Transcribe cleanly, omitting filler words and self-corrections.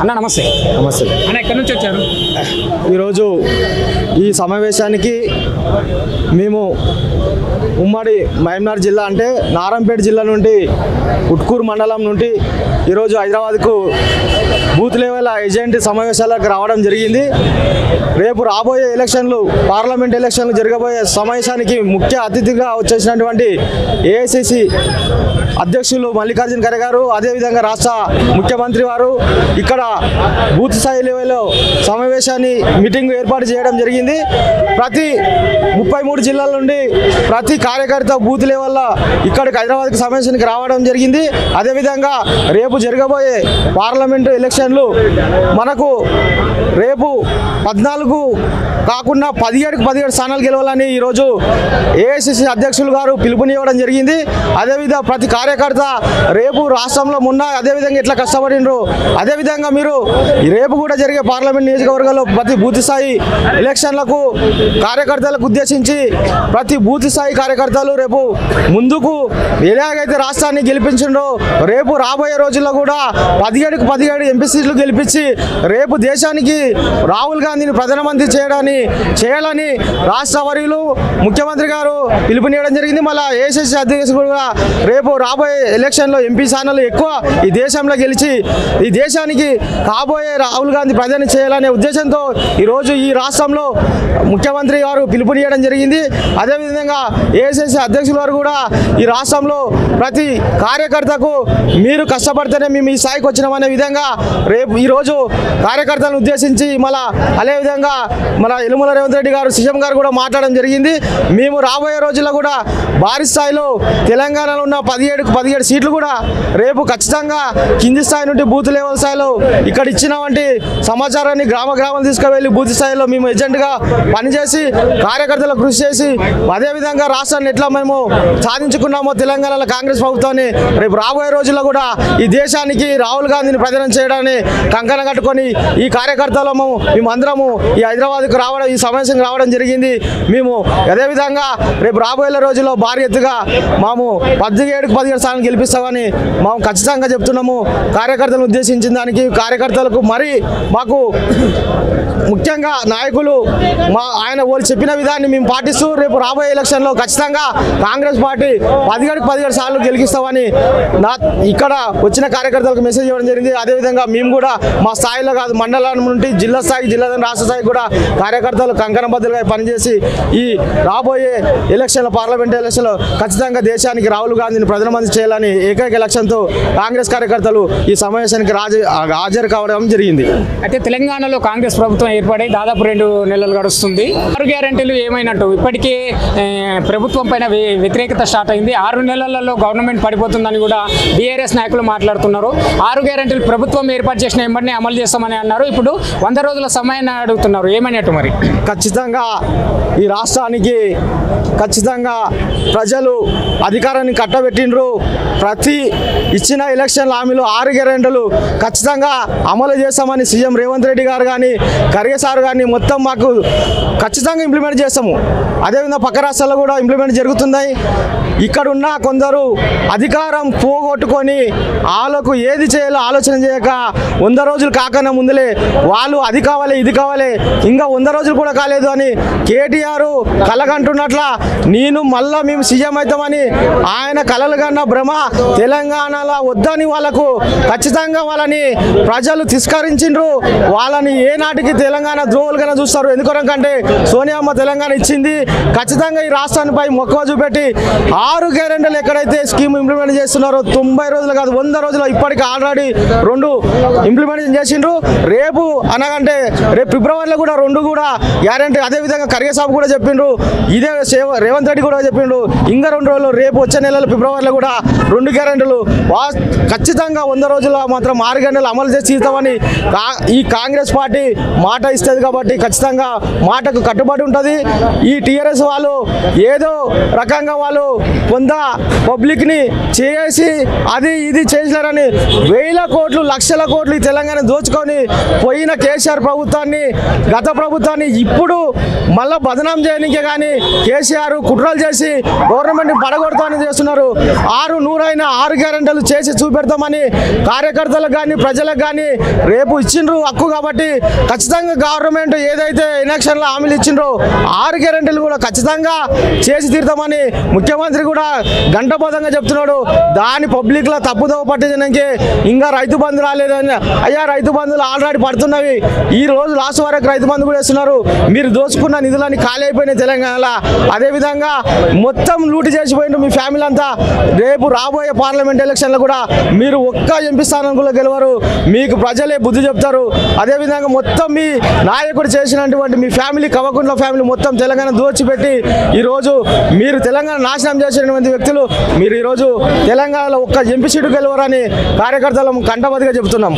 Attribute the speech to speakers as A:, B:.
A: అన్న నమస్తే.
B: నమస్తే
A: అన్న ఎక్కడి నుంచి వచ్చారు?
B: ఈరోజు ఈ సమావేశానికి మేము ఉమ్మడి మహబూబ్నగర్ జిల్లా అంటే నారాయణపేట జిల్లా నుండి ఉట్కూరు మండలం నుండి ఈరోజు హైదరాబాద్కు బూత్ లెవెల్ ఏజెంట్ సమావేశాలకు రావడం జరిగింది. రేపు రాబోయే ఎలక్షన్లు పార్లమెంట్ ఎలక్షన్లు జరగబోయే సమావేశానికి ముఖ్య అతిథిగా వచ్చేసినటువంటి ఏఐసిసి అధ్యక్షులు మల్లికార్జున ఖర్గే గారు, అదేవిధంగా రాష్ట్ర ముఖ్యమంత్రి వారు ఇక్కడ బూత్ స్థాయి లెవెల్లో సమావేశాన్ని మీటింగ్ ఏర్పాటు చేయడం జరిగింది. ప్రతి 33 జిల్లాల నుండి ప్రతి కార్యకర్త బూత్ లెవెల్లో ఇక్కడికి హైదరాబాద్కి సమావేశానికి రావడం జరిగింది. అదేవిధంగా రేపు జరగబోయే పార్లమెంటు ఎలక్షన్లు మనకు రేపు 14 కాకుండా 17 స్థానాలు గెలవాలని ఈరోజు ఏఐసిసి అధ్యక్షులు గారు పిలుపునివ్వడం జరిగింది. అదేవిధంగా ప్రతి కార్యకర్త రేపు రాష్ట్రంలో మొన్న అదేవిధంగా ఎట్లా కష్టపడినరు అదేవిధంగా మీరు రేపు కూడా జరిగే పార్లమెంట్ నియోజకవర్గాల్లో ప్రతి బూత్ స్థాయి ఎలక్షన్లకు కార్యకర్తలకు ఉద్దేశించి ప్రతి బూత్ స్థాయి కార్యకర్తలు రేపు ముందుకు ఎలాగైతే రాష్ట్రాన్ని గెలిపించిండ్రో రేపు రాబోయే రోజుల్లో కూడా 17 ఎంపీ సీట్లు గెలిపించి రేపు దేశానికి రాహుల్ గాంధీని ప్రధానమంత్రి చేయాలని రాష్ట్ర వర్యులు ముఖ్యమంత్రి గారు పిలుపునివ్వడం జరిగింది. మళ్ళీ ఏఐసిసి అధ్యక్షుడు కూడా రేపు రాబోయే ఎలక్షన్లో ఎంపీ స్థానాలు ఎక్కువ ఈ దేశంలో గెలిచి ఈ దేశానికి కాబోయే రాహుల్ గాంధీ ప్రధాని చేయాలనే ఉద్దేశంతో ఈరోజు ఈ రాష్ట్రంలో ముఖ్యమంత్రి గారు పిలుపునివ్వడం జరిగింది. అదేవిధంగా ఏఐసిసి అధ్యక్షుల వారు కూడా ఈ రాష్ట్రంలో ప్రతి కార్యకర్తకు మీరు కష్టపడితేనే మేము ఈ స్థాయికి వచ్చినామనే విధంగా రేపు ఈరోజు కార్యకర్తలను ఉద్దేశించి మళ్ళా అదేవిధంగా మన యనుమల రేవంత్ రెడ్డి గారు సీఎం గారు కూడా మాట్లాడడం జరిగింది. మేము రాబోయే రోజుల్లో కూడా భారీ స్థాయిలో తెలంగాణలో ఉన్న 17 సీట్లు కూడా రేపు ఖచ్చితంగా కింది స్థాయి నుండి బూత్ లెవెల్ స్థాయిలో ఇక్కడ ఇచ్చినటువంటి సమాచారాన్ని గ్రామాలు తీసుకువెళ్ళి బూత్ స్థాయిలో మేము ఏజెంట్గా పనిచేసి కార్యకర్తలకు కృషి చేసి అదేవిధంగా రాష్ట్రాన్ని ఎట్లా మేము సాధించుకున్నామో తెలంగాణలో కాంగ్రెస్ ప్రభుత్వాన్ని రేపు రాబోయే రోజుల్లో కూడా ఈ దేశానికి రాహుల్ గాంధీని ప్రధానం చేయడాన్ని కంకణం కట్టుకొని ఈ కార్యకర్తలము మేమందరము ఈ హైదరాబాద్కు రావడం ఈ సమావేశం రావడం జరిగింది. మేము అదేవిధంగా రేపు రాబోయే రోజుల్లో భారీ ఎత్తుగా మేము 17 స్థానాలు గెలిపిస్తామని మేము ఖచ్చితంగా చెప్తున్నాము. కార్యకర్తలను ఉద్దేశించిన దానికి కార్యకర్తలకు మరి మాకు ముఖ్యంగా నాయకులు ఆయన వాళ్ళు చెప్పిన విధాన్ని మేము పాటిస్తూ రేపు రాబోయే ఎలక్షన్లో ఖచ్చితంగా కాంగ్రెస్ పార్టీ 17 సార్లు గెలిపిస్తామని ఇక్కడ వచ్చిన కార్యకర్తలకు మెసేజ్ ఇవ్వడం జరిగింది. అదేవిధంగా మేము కూడా మా స్థాయిలో కాదు మండలం నుండి జిల్లా స్థాయి రాష్ట్ర స్థాయికి కూడా కార్యకర్తలు కంకణబద్దులుగా పనిచేసి ఈ రాబోయే ఎలక్షన్లో పార్లమెంట్ ఎలక్షన్లో ఖచ్చితంగా దేశానికి రాహుల్ గాంధీని ప్రధానమంత్రి చేయాలని ఏకైక లక్ష్యంతో కాంగ్రెస్ కార్యకర్తలు ఈ సమావేశానికి హాజరు కావడం జరిగింది.
A: అయితే తెలంగాణలో కాంగ్రెస్ ప్రభుత్వం ఏర్పడి దాదాపు 2 నెలలు గడుస్తుంది. 6 గ్యారెంటీలు ఏమైనట్టు ఇప్పటికే ప్రభుత్వం పైన వ్యతిరేకత స్టార్ట్ అయింది. 6 నెలలలో గవర్నమెంట్ పడిపోతుందని కూడా బీఆర్ఎస్ నాయకులు మాట్లాడుతున్నారు. 6 గ్యారెంటీలు ప్రభుత్వం ఏర్పాటు చేసిన వెంబడినే అమలు చేస్తామని అన్నారు. ఇప్పుడు 100 రోజుల సమయాన్ని అడుగుతున్నారు. ఏమైనట్టు మరి?
B: ఖచ్చితంగా ఈ రాష్ట్రానికి ఖచ్చితంగా ప్రజలు అధికారాన్ని కట్టబెట్టిండ్రు. ప్రతి ఇచ్చిన ఎలక్షన్ హామీలు 6 గ్యారెంటీలు ఖచ్చితంగా అమలు చేస్తామని సీఎం రేవంత్ రెడ్డి గారు కానీ ఖర్గే సార్ కానీ మొత్తం మాకు ఖచ్చితంగా ఇంప్లిమెంట్ చేస్తాము. అదేవిధంగా పక్క రాష్ట్రాల్లో కూడా ఇంప్లిమెంట్ జరుగుతున్నాయి. ఇక్కడున్న కొందరు అధికారం పోగొట్టుకొని వాళ్ళకు ఏది చేయాలో ఆలోచన చేయక 100 రోజులు కాకన్నా ముందులే వాళ్ళు అది కావాలి ఇది కావాలి ఇంకా 100 రోజులు కూడా కాలేదు అని కేటీఆర్ కలగంటున్నట్ల మళ్ళా మేము సీఎం అవుతామని ఆయన కలలు కన్న భ్రమ తెలంగాణలో వద్దని వాళ్ళకు ఖచ్చితంగా వాళ్ళని ప్రజలు తిరస్కరించిండ్రు. వాళ్ళని ఏనాటికి తెలంగాణ ద్రోహులుగానే చూస్తారు. ఎందుకంటే సోనియమ్మ తెలంగాణ ఇచ్చింది. ఖచ్చితంగా ఈ రాష్ట్రానిపై మొక్కువ చూపెట్టి 6 గ్యారెంటీలు ఎక్కడైతే స్కీమ్ ఇంప్లిమెంట్ చేస్తున్నారో 90 రోజులు కాదు 100 రోజులు ఇప్పటికి ఆల్రెడీ 2 ఇంప్లిమెంటేషన్ చేసిండ్రు. రేపు అనగంటే రేపు ఫిబ్రవరిలో కూడా 2 కూడా గ్యారెంటీ. అదేవిధంగా ఖర్గే సాబ్ కూడా చెప్పిండ్రు, ఇదే రేవంత్ రెడ్డి కూడా చెప్పిండ్రు ఇంకా 2 రోజులు రేపు వచ్చే నెలలో ఫిబ్రవరిలో కూడా 2 గ్యారెంటీలు ఖచ్చితంగా 100 రోజుల్లో మాత్రం 6 గంటలు అమలు చేసి ఇస్తామని ఈ కాంగ్రెస్ పార్టీ మాట ఇస్తుంది. కాబట్టి ఖచ్చితంగా మాటకు కట్టుబడి ఉంటుంది. ఈ టీఆర్ఎస్ వాళ్ళు ఏదో రకంగా వాళ్ళు కొంత పబ్లిక్ని చేసి అది ఇది చేసినారని వేల కోట్లు లక్షల కోట్లు ఈ తెలంగాణ దోచుకొని పోయిన కేసీఆర్ ప్రభుత్వాన్ని గత ప్రభుత్వాన్ని ఇప్పుడు మళ్ళీ బదనాం చేయడానికే కానీ కేసీఆర్ కుట్రలు చేసి గవర్నమెంట్ని పడగొడతామని చేస్తున్నారు. 6 గ్యారెంటీలు చేసి చూపెడతామని కార్యకర్తలకు కానీ ప్రజలకు కానీ రేపు ఇచ్చిండ్రు హక్కు కాబట్టి ఖచ్చితంగా గవర్నమెంట్ ఏదైతే ఎలక్షన్లో హామీలు ఇచ్చిండ్రో 6 గ్యారెంటీలు కూడా ఖచ్చితంగా చేసి తీరుతామని ముఖ్యమంత్రి కూడా గంటబద్ధంగా చెప్తున్నాడు. దాని పబ్లిక్లో తప్పుదోవ పట్టించడానికి ఇంకా రైతు బంధు రాలేదని, అయ్యా రైతు బంధులు ఆల్రెడీ పడుతున్నవి, ఈ రోజు లాస్ట్ వరకు రైతు బంధు కూడా ఇస్తున్నారు. మీరు దోచుకున్న నిధులన్నీ ఖాళీ అయిపోయినాయి తెలంగాణలో. అదేవిధంగా మొత్తం లూటి చేసిపోయిండ్రు మీ ఫ్యామిలీ అంతా. రేపు రాబోయే పార్లమెంట్ ఎలక్షన్లో కూడా మీరు ఒక్క ఎంపీ స్థానం కూడా గెలవరు, మీకు ప్రజలే బుద్ధి చెప్తారు. అదేవిధంగా మొత్తం మీ నాయకుడు చేసినటువంటి మీ ఫ్యామిలీ కవకుంట్ల ఫ్యామిలీ మొత్తం తెలంగాణ దోచిపెట్టి ఈరోజు మీరు తెలంగాణ నాశనం చేసినటువంటి వ్యక్తులు మీరు ఈరోజు తెలంగాణలో ఒక్క ఎంపీ సీటు గెలవరని కార్యకర్తలు కంటబద్దిగా చెబుతున్నాం.